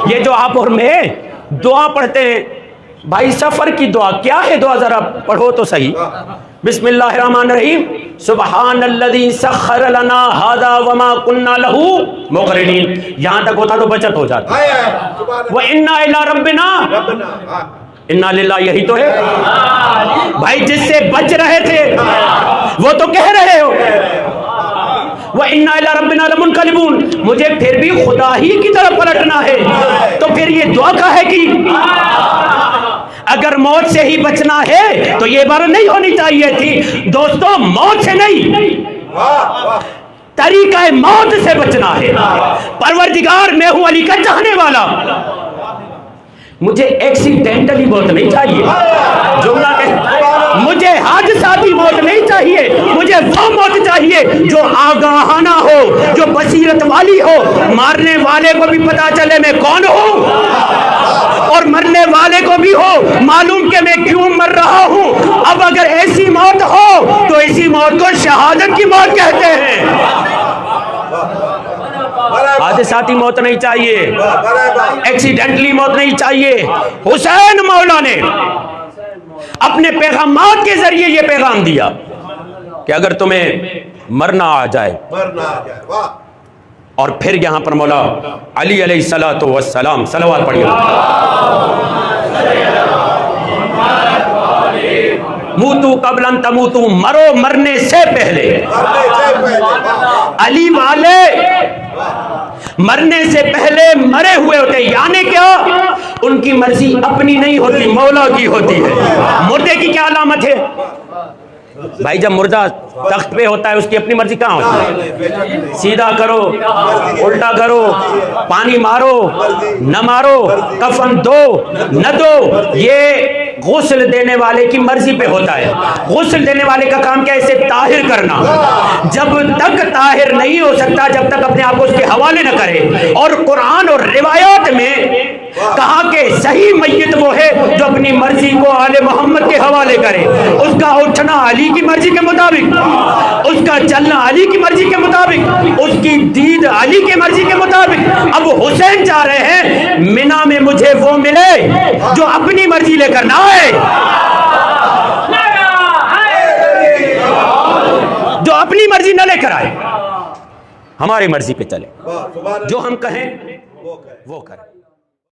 ये जो आप और मैं दुआ पढ़ते हैं भाई, सफर की दुआ क्या है? दुआ जरा पढ़ो तो सही। बिस्मिल्लाहिर्रहमानिर्रहीम, सुब्हानल्लज़ी सख्खर लना हाज़ा वमा कुन्ना लहू मुक़रिनीन। यहाँ तक होता तो बचत हो जाती। व इन्ना इला रब्बिना इन्ना लिल्लाहि, यही तो है भाई। जिससे बच रहे थे वो तो कह रहे हो वह इन्ना इला रब्बिना लमुनक़लिबून, मुझे फिर भी खुदा ही की तरफ पलटना है। तो फिर ये दुआ का है कि अगर मौत से ही बचना है तो ये बात नहीं होनी चाहिए थी दोस्तों। मौत से नहीं, तरीका है मौत से बचना है। परवरदिगार, मैं हूं अली का चाहने वाला, मुझे एक्सीडेंटली मौत नहीं चाहिए। जुमला के मुझे हादसाती मौत नहीं चाहिए, मुझे वो मौत चाहिए जो आगाहाना हो, जो बसीरत वाली हो, मारने वाले को भी पता चले मैं कौन हूं और मरने वाले को भी हो मालूम कि मैं क्यों मर रहा हूं। अब अगर ऐसी मौत हो तो इसी मौत को शहादत की मौत कहते हैं। हादसाती मौत नहीं चाहिए, एक्सीडेंटली मौत नहीं चाहिए। हुसैन मौला ने अपने पैगामात के जरिए ये पैगाम दिया कि अगर तुम्हें मरना आ जाए, और फिर यहां पर मौला अली अलैहिस्सलातु वस्सलाम, सलवात पढ़िए, मूतू कबलन तमूतू, मरो मरने से पहले। अली वाले मरने से पहले मरे हुए होते, यानी क्या? उनकी मर्जी अपनी नहीं होती, मौला की होती है। मुर्दे की क्या अलामत है भाई? जब मुर्दा तख्त पे होता है उसकी अपनी मर्जी कहाँ होती है? सीधा करो, उल्टा करो, पानी मारो न मारो, कफन दो न दो, ये गुस्ल देने वाले की मर्जी पे होता है। गुस्ल देने वाले का काम क्या है? इसे ताहिर करना। जब तक ताहिर नहीं हो सकता, जब तक अपने आप को उसके हवाले न करे। और कुरान और रिवायात में कहा कि सही मैयत वो है जो अपनी मर्जी को आले मोहम्मद के हवाले करे। उसका उठना अली की मर्जी के मुताबिक, उसका चलना अली की मर्जी के मुताबिक, उसकी दीद अली की मर्जी के मुताबिक। अब हुसैन चाह रहे हैं मिना में मुझे वो मिले जो अपनी मर्जी लेकर ना आए, जो अपनी मर्जी न लेकर आए, हमारी मर्जी पे चले, जो हम कहें वो करें।